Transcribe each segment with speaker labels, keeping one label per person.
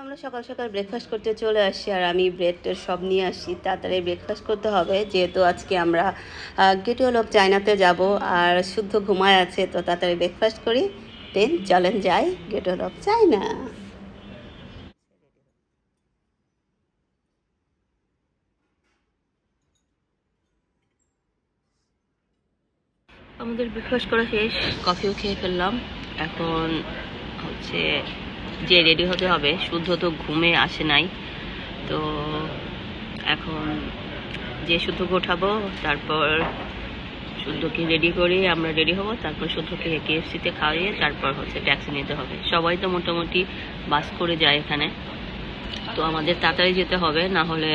Speaker 1: আমরা সকাল সকাল ব্রেকফাস্ট করতে চলে আসি, আর আমি ব্রেড সব নিয়ে আসি। তাড়াতাড়ি ব্রেকফাস্ট করতে হবে, যেহেতু আজকে আমরা গেট ওয়ে অফ চায়নাতে যাব আর শুদ্ধ ঘুমায় আছে, তো তাড়াতাড়ি ব্রেকফাস্ট করি, দেন চলেন যাই গেট ওয়ে অফ চায়না। আমাদের ব্রেকফাস্ট করা শেষ, কফিও খেয়ে ফেললাম। এখন হচ্ছে যে রেডি হতে হবে, শুদ্ধ তো ঘুমে আসে নাই, তো এখন যে শুদ্ধকে ওঠাবো, তারপর শুদ্ধকে রেডি করে আমরা রেডি হব, তারপর শুদ্ধকে KFC-তে খাওয়িয়ে তারপর হচ্ছে ট্যাক্সি নিতে হবে। সবাই তো মোটামুটি বাস করে যায় এখানে, তো আমাদের তাড়াতাড়ি যেতে হবে, না হলে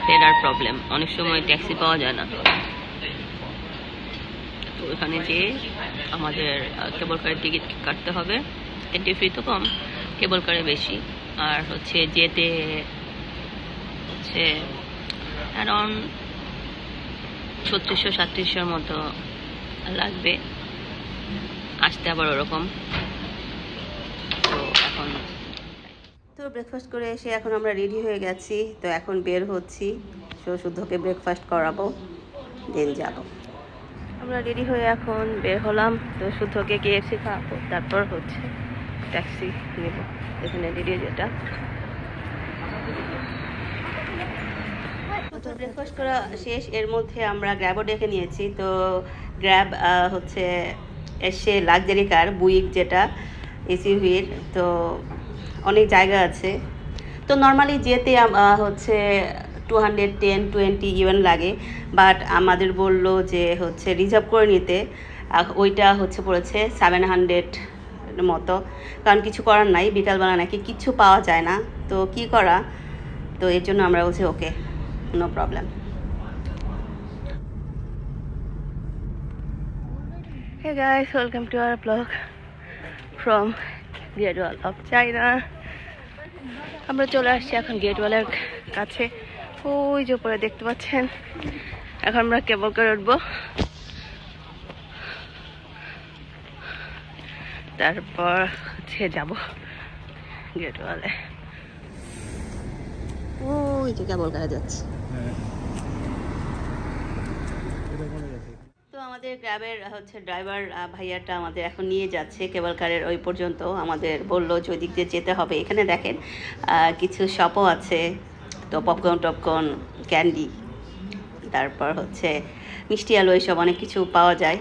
Speaker 1: ফেরার প্রবলেম, অনেক সময় ট্যাক্সি পাওয়া যায় না। তো ওখানে যেয়ে আমাদের কেবল কারের টিকিট কাটতে হবে, এন্ট্রি ফি তো কম, কেবল কারে বেশি, আর হচ্ছে যেতে হচ্ছে অ্যারাউন্ড 3600-3700 মতো লাগবে, আসতে আবার ওরকম। তো এখন তো ব্রেকফাস্ট করে এসে এখন আমরা রেডি হয়ে গেছি, তো এখন বের হচ্ছি, শুদ্ধকে ব্রেকফাস্ট করাবো, দেন যাব। আমরা রেডি হয়ে এখন বের হলাম, তো শুদ্ধকে KFC খাওয়াবো, তারপর হচ্ছে ট্যাক্সি নেব এখানে রেডি যেটা। তো ব্রেকফাস্ট করা শেষ, এর মধ্যে আমরা গ্র্যাবও ডেকে নিয়েছি। তো গ্র্যাব হচ্ছে এসে লাক্সারি কার বুইক, যেটা SUV-র, তো অনেক জায়গা আছে। তো নর্মালি যেতে হচ্ছে 210-20 ইভেন লাগে, বাট আমাদের বললো যে হচ্ছে রিজার্ভ করে নিতে, ওইটা হচ্ছে পড়েছে 700 মতো, কারণ কিছু করার নাই, বিকালবেলা নাকি কিচ্ছু পাওয়া যায় না, তো কি করা, তো এর জন্য আমরা বলছি okay, no problem. Hey guys, welcome to our vlog from Great Wall of China. আমরা চলে আসছি এখন গেট ওয়ালের কাছে, ওই যে উপরে দেখতে পাচ্ছেন। এখন আমরা কেবল কারে উঠবো, তারপর হচ্ছে যাব গেট ওয়ালে। ওই যে কেবল কারে যাচ্ছে। তো আমাদের গ্র্যাবের হচ্ছে ড্রাইভার ভাইয়াটা আমাদের এখন নিয়ে যাচ্ছে কেবল কারের ওই পর্যন্ত। আমাদের বললো যে ওই দিক দিয়ে যেতে হবে। এখানে দেখেন কিছু শপও আছে, তো পপকর্ন টপকর্ন, ক্যান্ডি, তারপর হচ্ছে মিষ্টি আলু, এইসব অনেক কিছু পাওয়া যায়,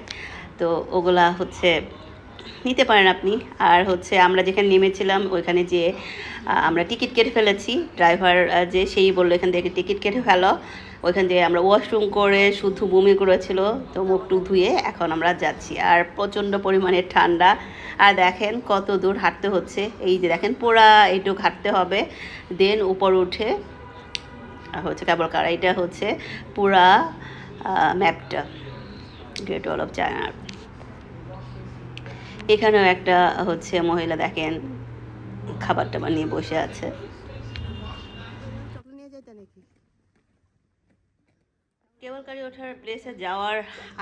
Speaker 1: তো ওগুলা হচ্ছে নিতে পারেন আপনি। আর হচ্ছে আমরা যেখানে নেমেছিলাম ওইখানে যে আমরা টিকিট কেটে ফেলেছি, ড্রাইভার যে সেই বললো এখান থেকে টিকিট কেটে ফেলো, ওইখান থেকে আমরা ওয়াশরুম করে শুধু বমি করেছিল, তো মুখ টুক ধুয়ে এখন আমরা যাচ্ছি। আর প্রচণ্ড পরিমাণে ঠান্ডা, আর দেখেন কত দূর হাঁটতে হচ্ছে, এই যে দেখেন পুরা এইটুক হাঁটতে হবে, দেন উপর উঠে হচ্ছে কেবল কার। এটা হচ্ছে পুরা ম্যাপটা গ্রেট ওয়াল অফ চায়নার। এখানেও একটা হচ্ছে মহিলা দেখেন খাবার টাবার নিয়ে বসে আছে। কেবল কারে ওঠার প্লেসে যাওয়ার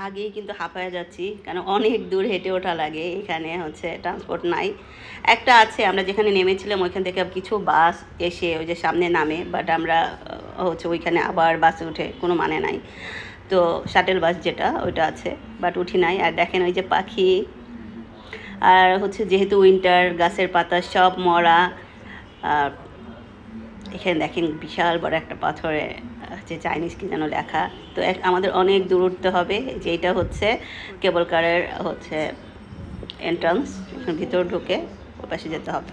Speaker 1: আগেই কিন্তু হাঁপায়ে যাচ্ছি, কারণ অনেক দূর হেঁটে ওঠা লাগে, এখানে হচ্ছে ট্রান্সপোর্ট নাই। একটা আছে, আমরা যেখানে নেমেছিলাম ওইখান থেকে কিছু বাস এসে ওই যে সামনে নামে, বাট আমরা হচ্ছে ওইখানে আবার বাসে উঠে কোনো মানে নাই, তো শাটেল বাস যেটা ওইটা আছে, বাট উঠি নাই। আর দেখেন ওই যে পাখি, আর হচ্ছে যেহেতু উইন্টার, গাছের পাতা সব মরা। আর এখানে দেখেন বিশাল বড় একটা পাথরে হচ্ছে চাইনিজ কি যেন লেখা। তো আমাদের অনেক দূর উঠতে হবে, যেটা হচ্ছে কেবল কারের হচ্ছে এন্ট্রান্স, ভিতর ঢুকে ওই পাশে যেতে হবে।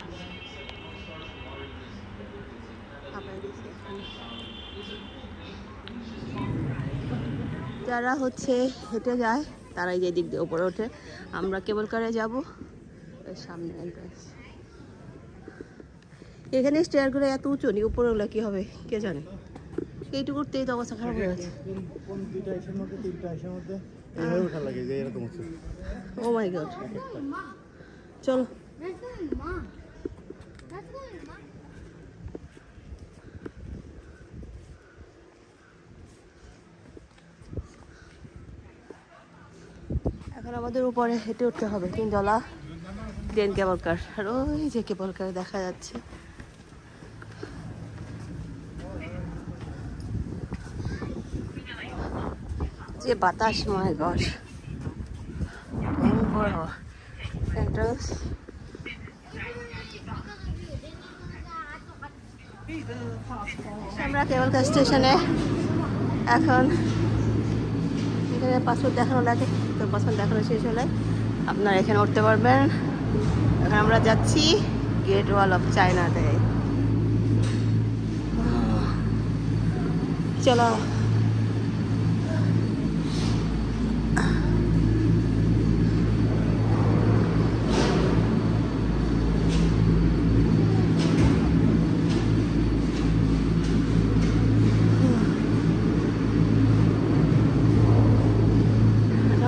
Speaker 1: যারা হচ্ছে হেঁটে যায় তারাই যে দিক দিয়ে উপরে ওঠে, আমরা কেবল কারে যাব সামনে এন্ট্রান্স। এখানে স্টেয়ারগুলো এত উঁচু নি, উপরে হলে কী হবে কে জানে, এইটু করতেই তো অবস্থা খারাপ হয়ে যাচ্ছে।
Speaker 2: কোন দুইটা ইসের মধ্যে তিনটা ইসের মধ্যে এইভাবে উঠা লাগে যে এরকম হচ্ছে।
Speaker 1: ও মাই গড, চলো। এখন আমাদের উপরে হেঁটে উঠতে হবে 3 তলা ট্রেন কেবল কার। আর ওই যে কেবল কার দেখা যাচ্ছে। যে বাতাস, মাই গড, এন্ট্রান্স। আমরা কেবল কার স্টেশনে। এখন এখানে পাসপোর্ট দেখানো লাগে, তো পাসপোর্ট দেখানো শেষ হলে আপনারা এখানে উঠতে পারবেন। এখন আমরা যাচ্ছি গ্রেট ওয়াল অফ চায়নাতে। চলো।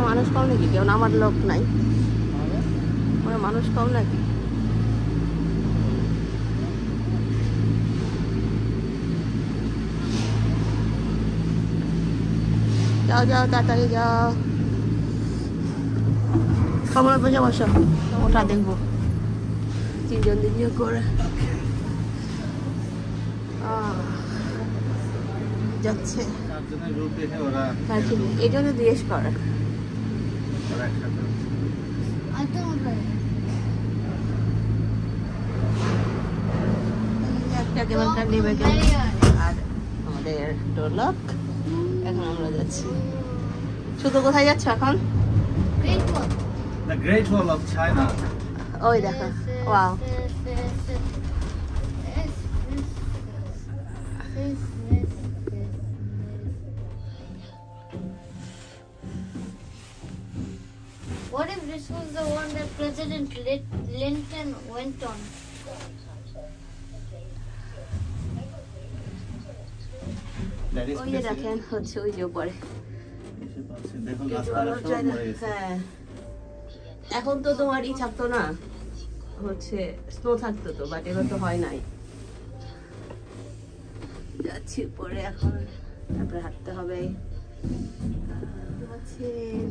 Speaker 1: মানুষ কম নাকি? কেউ আমার লোক নাই, মানুষ কম নাকি? যাও যাও, তাড়াতাড়ি যাও। আমরা বুঝে বসো, ওটা দেখবো 3 জন দিদিও করে যাচ্ছে। এই জন্য জিজ্ঞেস করে। একটা কেবল কার নেবে আর আমাদের ডোরলক। এখন আমরা যাচ্ছি। শুধু কোথায় যাচ্ছ এখন?
Speaker 2: The Great Wall of China.
Speaker 1: ওই দেখো, wow.
Speaker 3: What if this was the one that President Lincoln went on?
Speaker 1: ওই যে দেখেন হচ্ছে ওই যে উপরে। হ্যাঁ, এখন তো তোমারই থাকতো না, হচ্ছে স্নো থাকতো তো, বাট এবার তো হয় নাই। যাচ্ছি উপরে এখন, তারপরে হাঁটতে হবে।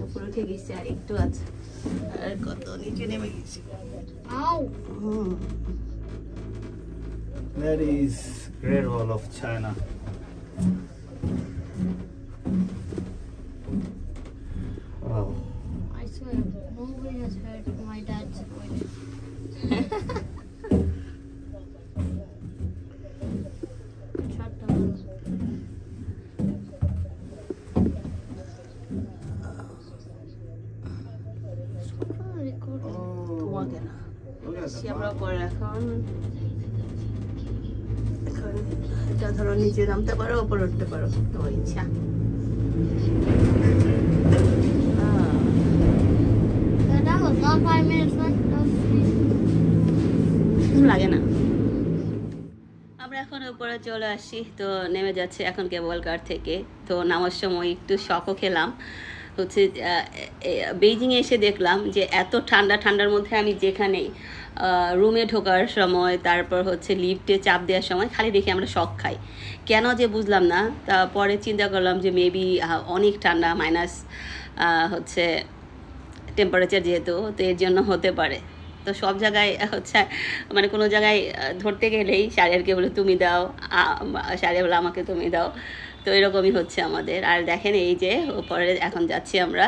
Speaker 1: উপরে উঠে গেছি, আর একটু আছে, আর কত নিচে নেমে গেছি।
Speaker 2: That is Great Wall of China. Wow.
Speaker 3: I swear, nobody has heard my dad's voice. Shut down.
Speaker 1: তোমাকে না, আমরা পরে এখন এটা ধরো নিচে নামতে পারো, উপরে উঠতে পারো, তোমার ইচ্ছা।
Speaker 3: That was not 5 minutes, man. That was 3.
Speaker 1: লাগে না। আমরা এখন উপরে চলে আসছি, তো নেমে যাচ্ছে এখন কেবল কার থেকে। তো নামার সময় একটু শকও খেলাম, হচ্ছে বেইজিংয়ে এসে দেখলাম যে এত ঠান্ডা, ঠান্ডার মধ্যে আমি যেখানেই রুমে ঢোকার সময়, তারপর হচ্ছে লিফটে চাপ দেওয়ার সময় খালি দেখি আমরা শক খাই। কেন যে বুঝলাম না। তারপরে চিন্তা করলাম যে মেবি অনেক ঠান্ডা, মাইনাস হচ্ছে টেম্পারেচার যেহেতু, তো এর জন্য হতে পারে। তো সব জায়গায় হচ্ছে মানে কোনো জায়গায় ধরতে গেলেই শাড়িয়ারকে বলে তুমি দাও, শাড়িয়া বলে আমাকে তুমি দাও। তো এরকমই হচ্ছে আমাদের। আর দেখেন এই যে উপরে এখন যাচ্ছি আমরা।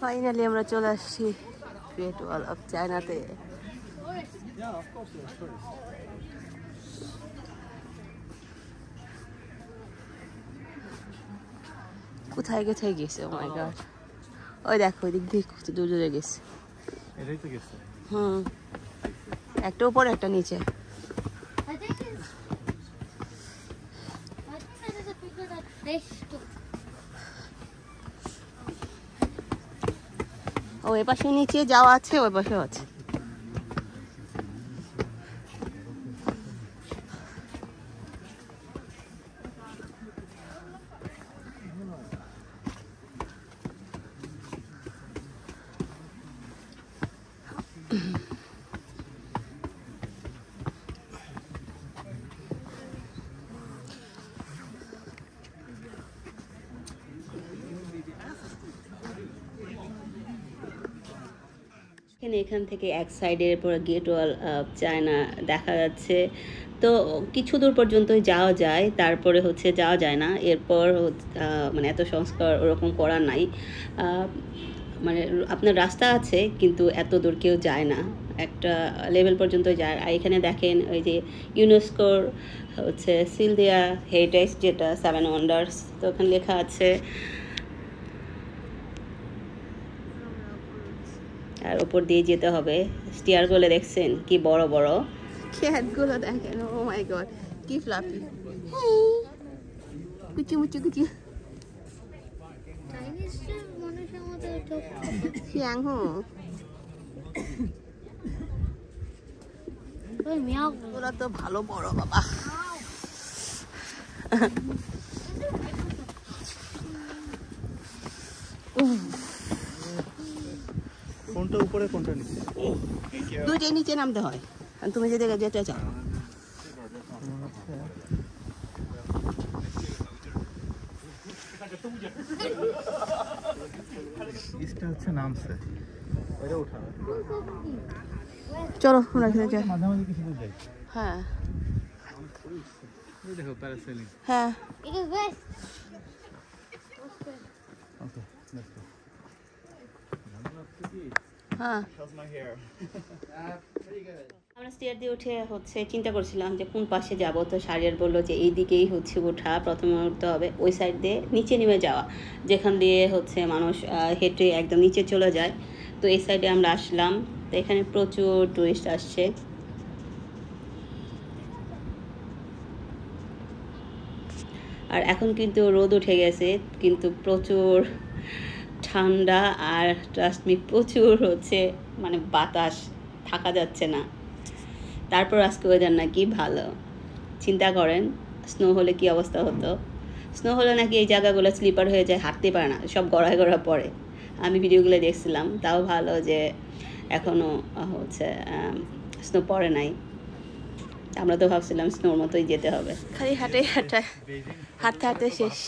Speaker 1: ফাইনালি আমরা চলে আসছি গ্রেট ওয়াল অফ চায়নাতে।
Speaker 2: Yeah, of course, of course.
Speaker 1: কোথায় গেছে? ও মাই গড, ওই দেখো ওই দিক দিয়ে কত দূরে গেছে।
Speaker 2: এটাই তো গেছে।
Speaker 1: হুম, একটা উপরে একটা নিচে।
Speaker 3: I think that is a picture that fish took.
Speaker 1: ওই পাশে নিচে যাওয়া আছে, ওই পাশেও আছে। এখান থেকে এক সাইডের পুরো গেট ওয়াল চায়না দেখা যাচ্ছে। তো কিছু দূর পর্যন্তই যাওয়া যায়, তারপরে হচ্ছে যাওয়া যায় না। এরপর মানে এত সংস্কার ওরকম করা নাই, মানে আপনার রাস্তা আছে কিন্তু এত দূর কেউ যায় না, একটা লেভেল পর্যন্ত যায়। আর এখানে দেখেন ওই যে ইউনেস্কোর হচ্ছে সিল দেয়া হেরিটেজ, যেটা 7 ওয়ান্ডার্স, তো ওখানে লেখা আছে। আর উপর দিয়ে যেতে হবে। স্টিয়ারগুলো দেখছেন কি বড় বড়, ক্ষেতগুলো দেখেন, ও মাই গড কি ফ্লাফি, কুচু মুচু কুচু
Speaker 3: Chinese মানুষের মতো ছোট
Speaker 1: শিয়াং হো।
Speaker 3: ওই মিয়াও
Speaker 1: ওরা তো ভালো বড় বাবা।
Speaker 2: কোনটা উপরে কোনটা নিচে?
Speaker 1: দুইটাই নিচে নামতে হয়, আর তুমি যদি যেতে চাও।
Speaker 2: ইসটা হচ্ছে নামছে, ওইটা উঠা।
Speaker 1: চলো আমরা এখানে যাই।
Speaker 2: মাঝে মাঝে কিছু দূর যাই।
Speaker 1: হ্যাঁ
Speaker 2: ওই দেখো প্যারাসেলিং।
Speaker 1: হ্যাঁ,
Speaker 3: It is west.
Speaker 2: Okay, let's go.
Speaker 1: হ্যাঁ।
Speaker 2: How's my hair?
Speaker 1: আমরা স্টেয়ার দিয়ে উঠে হচ্ছে চিন্তা করছিলাম যে কোন পাশে যাব, তো শারিয়ার বললো যে এই দিকেই হচ্ছে ওঠা, প্রথমে উঠতে হবে ওই সাইড দিয়ে নিচে নেমে যাওয়া, যেখান দিয়ে হচ্ছে মানুষ হেঁটে একদম নিচে চলে যায়। তো এই সাইডে আমরা আসলাম, তো এখানে প্রচুর টুরিস্ট আসছে। আর এখন কিন্তু রোদ উঠে গেছে, কিন্তু প্রচুর ঠান্ডা, আর ট্রাস্ট মি প্রচুর হচ্ছে মানে বাতাস, থাকা যাচ্ছে না। তারপর আজকে ওয়েদার নাকি ভালো, চিন্তা করেন স্নো হলে কি অবস্থা হতো। স্নো হলে নাকি এই জায়গাগুলো স্লিপার হয়ে যায়, হাঁটতে পারে না, সব গড়ায় গড়া পড়ে। আমি ভিডিওগুলো দেখছিলাম, তাও ভালো যে এখনও হচ্ছে স্নো পড়ে নাই। আমরা তো ভাবছিলাম স্নোর মতোই যেতে হবে, খালি হাঁটে হাঁটে হাঁটতে হাঁটতে শেষ।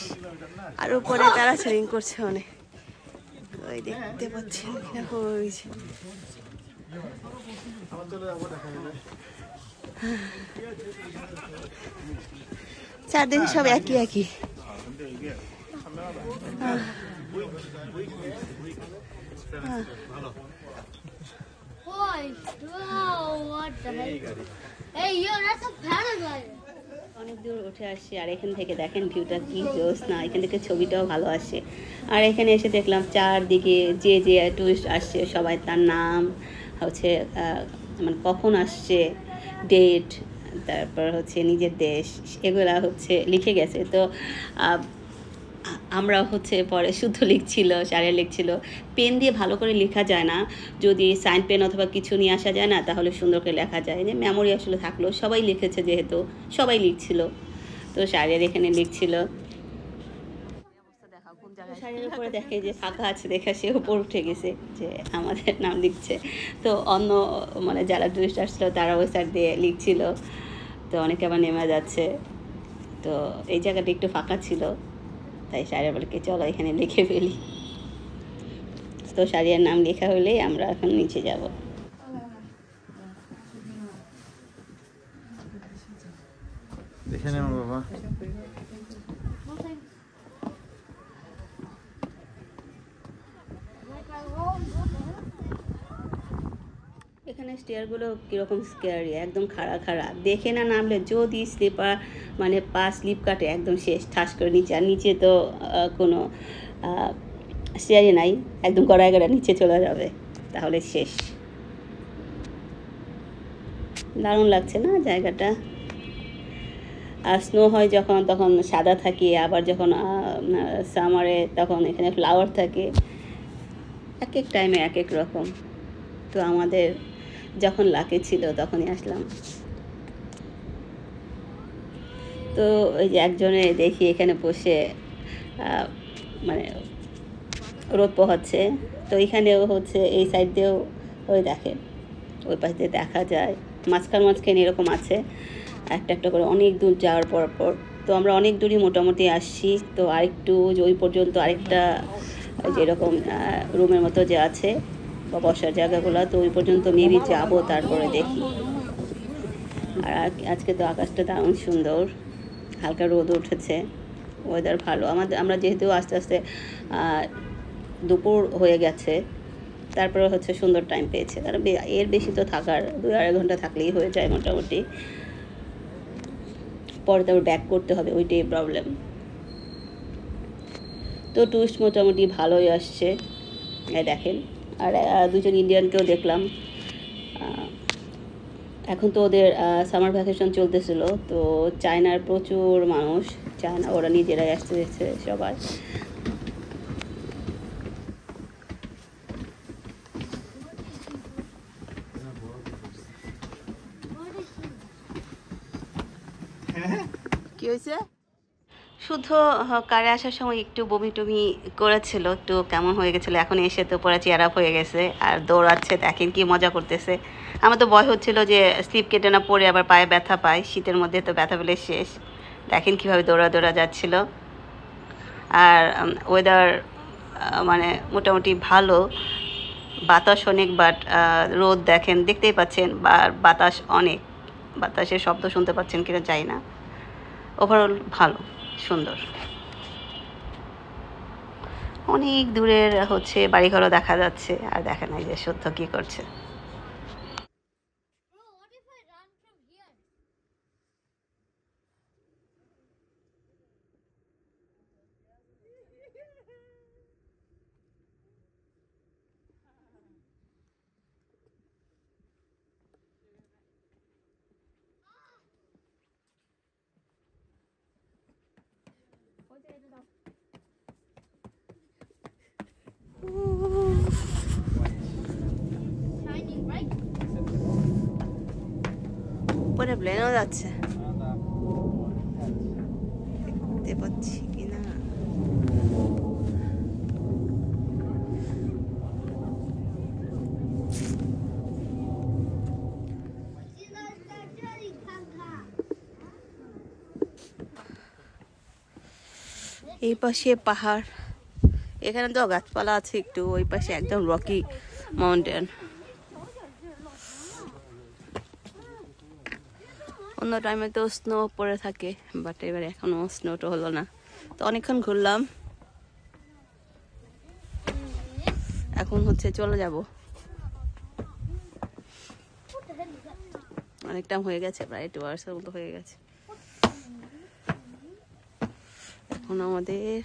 Speaker 1: আর উপরে তারা সেলিং করছে অনেক, ওই দেখতে পাচ্ছেন কিনা, ওই যে চারদিকে সব একই একই।
Speaker 3: Boy, wow, what the hell? Hey, yo, that's a paraglider.
Speaker 1: অনেক দূর উঠে আসছি, আর এখান থেকে দেখেন ভিউটা কি জোস না, এখান থেকে ছবিটাও ভালো আসে। আর এখানে এসে দেখলাম চারদিকে যে যে টুরিস্ট আসছে সবাই তার নাম হচ্ছে মানে কখন আসছে, ডেট, তারপর হচ্ছে নিজের দেশ, এগুলা হচ্ছে লিখে গেছে। তো আমরা হচ্ছে পরে শুদ্ধ লিখছিল, সারে লিখছিল। পেন দিয়ে ভালো করে লেখা যায় না, যদি সাইন পেন অথবা কিছু নিয়ে আসা যায় না তাহলে সুন্দর করে লেখা যায়। যে মেমোরি আসলে থাকলো, সবাই লিখেছে যেহেতু সবাই লিখছিল, তো সারের এখানে লিখছিল। শাড়ির উপরে দেখে যে ফাঁকা আছে, দেখা সে উপর উঠে গেছে যে আমাদের নাম লিখছে। তো অন্য মানে যারা টুরিস্ট আসছিল তারা ওই সাইড দিয়ে লিখছিল, তো অনেকে আবার নেমে যাচ্ছে। তো এই জায়গাটা একটু ফাঁকা ছিল, তাই শাড়িয়া বলে কি চলো এখানে লিখে ফেলি। তো শাড়িয়ার নাম লেখা হলেই আমরা এখন নিচে যাব।
Speaker 2: দেখে নেব বাবা।
Speaker 1: এখানে স্টেয়ারগুলো কীরকম স্কেয়ারি, একদম খাড়া খাড়া, দেখে না নামলে যদি স্লিপার মানে পা স্লিপ কাটে একদম শেষ, ঠাস করে নিচে। আর নিচে তো কোনো স্টেয়ারই নাই, একদম গড়ায় গড়ায় নিচে চলে যাবে, তাহলে শেষ। দারুণ লাগছে না জায়গাটা। আর স্নো হয় যখন তখন সাদা থাকে, আবার যখন সামারে তখন এখানে ফ্লাওয়ার থাকে, এক এক টাইমে এক এক রকম। তো আমাদের যখন লাকি ছিল তখনই আসলাম। তো ওই যে একজনে দেখি এখানে বসে মানে রোদ পোহাচ্ছে। তো এখানেও হচ্ছে এই সাইড দিয়েও ওই দেখেন ওই পাশ দিয়ে দেখা যায় মাঝখানে এরকম আছে একটা একটা করে অনেক দূর যাওয়ার পর। তো আমরা অনেক দূরই মোটামুটি আসছি। তো আরেকটু ওই পর্যন্ত আরেকটা যেরকম রুমের মতো যে আছে বা বসার জায়গাগুলো, তো ওই পর্যন্ত মেবি যাবো, তারপরে দেখি। আর আজকে তো আকাশটা দারুণ সুন্দর, হালকা রোদ উঠেছে, ওয়েদার ভালো। আমরা যেহেতু আস্তে আস্তে দুপুর হয়ে গেছে, তারপরে হচ্ছে সুন্দর টাইম পেয়েছে, কারণ এর বেশি তো থাকার 2-2.5 ঘন্টা থাকলেই হয়ে যায় মোটামুটি। পরে তারপর ব্যাক করতে হবে, ওইটাই প্রবলেম। তো টুরিস্ট মোটামুটি ভালোই আসছে দেখেন। আর দুজন ইন্ডিয়ানকেও দেখলাম। এখন তো ওদের সামার ভ্যাকেশন চলতেছিল, তো চায়নার প্রচুর মানুষ, চায়না ওরা নিজেরাই আসতেছে সবাই। কি হয়েছে? শুধু কারে আসার সময় একটু বমি টমি করেছিল, একটু কেমন হয়ে গেছিলো। এখন এসে তো পুরো চেয়ার আপ হয়ে গেছে আর দৌড়াচ্ছে, দেখেন কি মজা করতেছে। আমার তো ভয় হচ্ছিল যে স্লিপ কেটে না পড়ে আবার পায়ে ব্যথা পায়, শীতের মধ্যে তো ব্যথা পেলে শেষ। দেখেন কীভাবে দৌড়া যাচ্ছিল। আর ওয়েদার মানে মোটামুটি ভালো, বাতাস অনেক, বাট রোদ দেখেন, দেখতেই পাচ্ছেন, বা বাতাস অনেক, বাতাসের শব্দ শুনতে পাচ্ছেন কিনা জানি না। ওভারঅল ভালো, সুন্দর। অনেক দূরের হচ্ছে বাড়িঘরও দেখা যাচ্ছে। আর দেখেন এই যে শুদ্ধ কি করছে। উপরে প্লেনও যাচ্ছে, দেখতে পাচ্ছি কিনা। এই পাশে পাহাড়, এখানে তো গাছপালা আছে একটু, ওই পাশে একদম রকি মাউন্টেন। অন্য টাইমে তো স্নো পড়ে থাকে, বাট এবারে এখনো স্নোটা হলো না। তো অনেকক্ষণ ঘুরলাম, এখন হচ্ছে চলে যাব। অনেক টাইম হয়ে গেছে, প্রায় 2 আওয়ার্সের মতো হয়ে গেছে। এখন আমাদের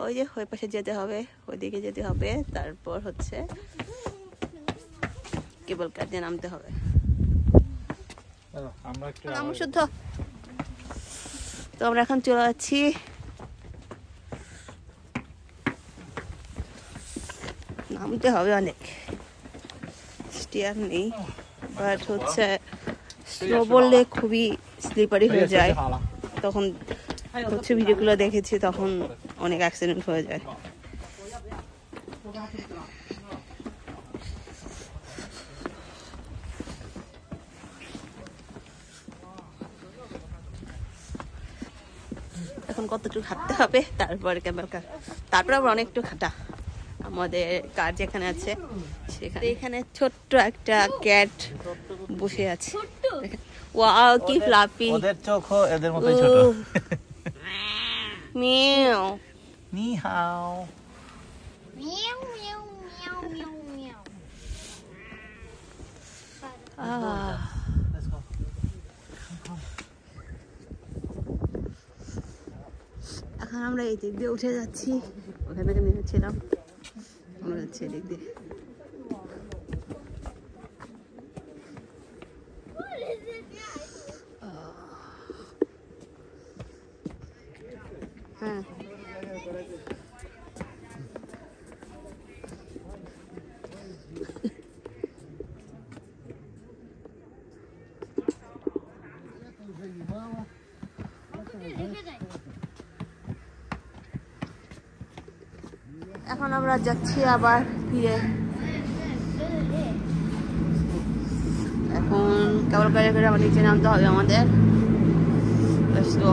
Speaker 1: ওই যে ওই পাশে যেতে হবে, ওইদিকে যেতে হবে, তারপর হচ্ছে কেবল কার দিয়ে নামতে হবে। শুদ্ধ তো আমরা এখন চলে যাচ্ছি। নামতে হবে অনেক, স্টিয়ার নেই, বাট হচ্ছে স্লো বললে খুবই স্লিপারি হয়ে যায়। তখন হচ্ছে ভিডিওগুলো দেখেছি, তখন অনেক অ্যাক্সিডেন্ট হয়ে যায়। এখন কতটুকু হাঁটতে হবে, তারপরে ক্যামেল কার, তারপরে আবার অনেকটু হাঁটা। আমাদের কার যেখানে আছে সেখানে, এখানে ছোট্ট একটা ক্যাট বসে আছে। ওয়াও কি ফ্লাপি,
Speaker 2: ওদের চোখও এদের মতই ছোট।
Speaker 1: মিয়াও
Speaker 2: নি হাও
Speaker 3: Meow, meow, meow, meow, meow.
Speaker 2: Let's go.
Speaker 1: এখন আমরা এই দিক দিয়ে উঠে যাচ্ছি, ওখান থেকে নেমেছিলাম, আমরা যাচ্ছি এদিক দিয়ে। আমরা যাচ্ছি আবার ফিরে। এখন কেবল গাড়ি করে আবার নিচে নামতে হবে আমাদের। Let's go.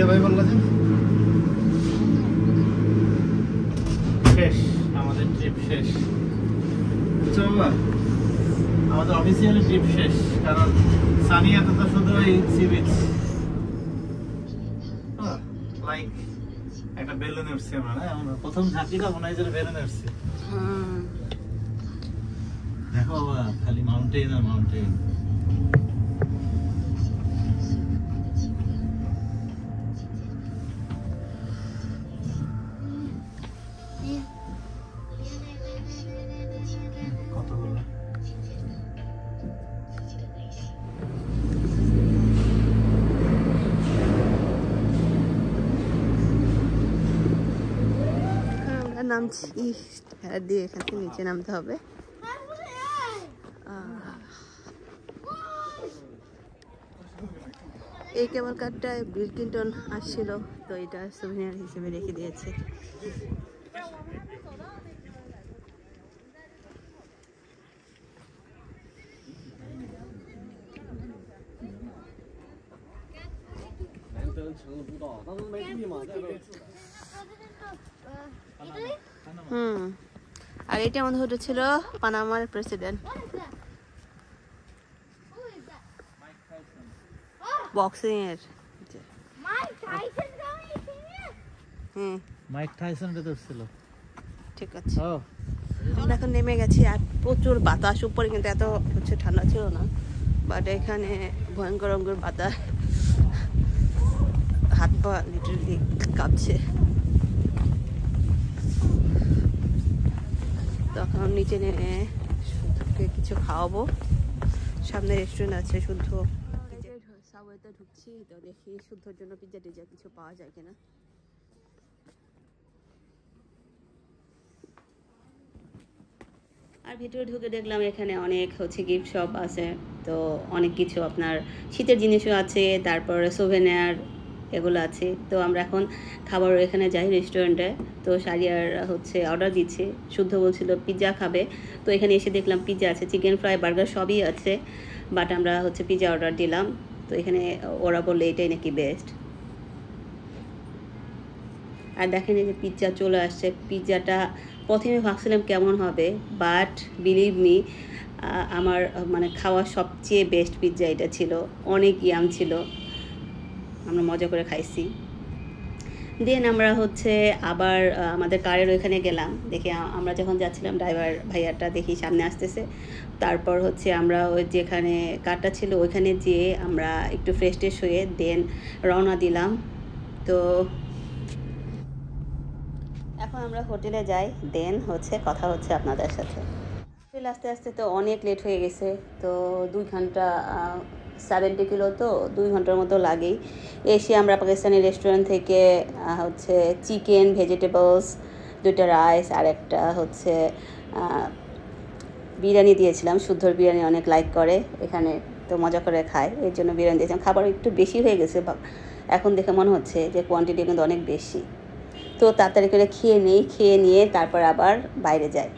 Speaker 2: ভাই বললো যে শেষ, আমাদের ট্রিপ শেষ। আচ্ছা বাবা, আমাদের অফিসিয়ালি ট্রিপ শেষ, কারণ সানিয়া তো শুধু ওই সি বিচ লাইক একটা বেলুন উঠছে। আমরা প্রথম ঝাঁকিটা মনে হয় যে বেলুন উঠছে। দেখো বাবা, খালি মাউন্টেন আর মাউন্টেন।
Speaker 1: নামছি দিয়ে এখান থেকে নিচে নামতে হবে। এই কেবল কারটায় বিল ক্লিনটন আসছিল, তো এটা সুভিনিয়ার হিসেবে রেখে দিয়েছে। আর এটা আমাদের হোটেল ছিল পানামার প্রেসিডেন্ট বক্সিং এর।
Speaker 2: মাইক টাইসন এটা ছিল।
Speaker 1: ঠিক আছে, আমরা এখন নেমে গেছি। আর প্রচুর বাতাস উপরে, কিন্তু এত হচ্ছে ঠান্ডা ছিল না, বাট এখানে ভয়ঙ্কর রঙের বাতাস, হাত পা লিটারালি কাঁপছে। তখন নিচে নেমে শুদ্ধকে কিছু খাওয়াবো, সামনে রেস্টুরেন্ট আছে শুদ্ধ। সাবওয়েতে ঢুকছি, তো দেখি শুদ্ধর জন্য পিজ্জা টিজ্জা কিছু পাওয়া যায় কিনা। আর ভিতরে ঢুকে দেখলাম এখানে অনেক হচ্ছে গিফট শপ আছে, তো অনেক কিছু আপনার শীতের জিনিসও আছে, তারপরে সোভেনিয়ার এগুলো আছে। তো আমরা এখন খাবার এখানে যাই রেস্টুরেন্টে। তো সারিয়ার হচ্ছে অর্ডার দিচ্ছে, শুদ্ধ বলছিল পিৎজা খাবে, তো এখানে এসে দেখলাম পিৎজা আছে, চিকেন ফ্রাই, বার্গার সবই আছে, বাট আমরা হচ্ছে পিৎজা অর্ডার দিলাম। তো এখানে ওরা বললে এটাই নাকি বেস্ট। আর দেখেন এই যে পিৎজা চলে আসছে। পিৎজাটা প্রথমে ভাবছিলাম কেমন হবে, বাট বিলিভ মি, আমার মানে খাওয়া সবচেয়ে বেস্ট পিৎজা এটা ছিল, অনেক ইয়াম ছিল, আমরা মজা করে খাইছি। দেন আমরা হচ্ছে আবার আমাদের কারের ওইখানে গেলাম। দেখি আমরা যখন যাচ্ছিলাম ড্রাইভার ভাইয়াটা দেখি সামনে আসতেছে, তারপর হচ্ছে আমরা ওই যেখানে কারটা ছিল ওইখানে যেয়ে আমরা একটু ফ্রেশ ট্রেশ হয়ে দেন রওনা দিলাম। তো এখন আমরা হোটেলে যাই, দেন হচ্ছে কথা হচ্ছে আপনাদের সাথে। হোটেল আস্তে আস্তে তো অনেক লেট হয়ে গেছে, তো 2 ঘন্টা 70 কিলো, তো 2 ঘন্টার মতো লাগেই। এসে আমরা পাকিস্তানি রেস্টুরেন্ট থেকে হচ্ছে চিকেন, ভেজিটেবলস, 2টা রাইস আর একটা হচ্ছে বিরিয়ানি দিয়েছিলাম। শুদ্ধর বিরিয়ানি অনেক লাইক করে এখানে, তো মজা করে খায়, এর জন্য বিরিয়ানি দিয়েছিলাম। খাবার একটু বেশি হয়ে গেছে এখন দেখে মনে হচ্ছে যে কোয়ান্টিটি কিন্তু অনেক বেশি। তো তাড়াতাড়ি করে খেয়ে নিই, খেয়ে নিয়ে তারপর আবার বাইরে যাই।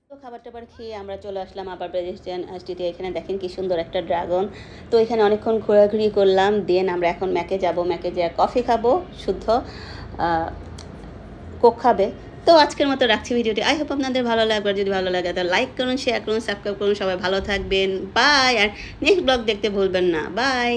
Speaker 1: তো খাবার টাবার খেয়ে আমরা চলে আসলাম আবার প্রেসিডেন্ট স্ট্রিটে। এখানে দেখেন কি সুন্দর একটা ড্রাগন। তো এখানে অনেকক্ষণ ঘোরাঘুরি করলাম, দেন আমরা এখন ম্যাকে যাব, ম্যাকে যা কফি খাবো, শুদ্ধ কোক খাবে। তো আজকের মতো রাখছি ভিডিওটি। আই হোপ আপনাদের ভালো লাগবে, যদি ভালো লাগে তাহলে লাইক করুন, শেয়ার করুন, সাবস্ক্রাইব করুন। সবাই ভালো থাকবেন, বাই। আর নেক্সট ব্লগ দেখতে ভুলবেন না, বাই।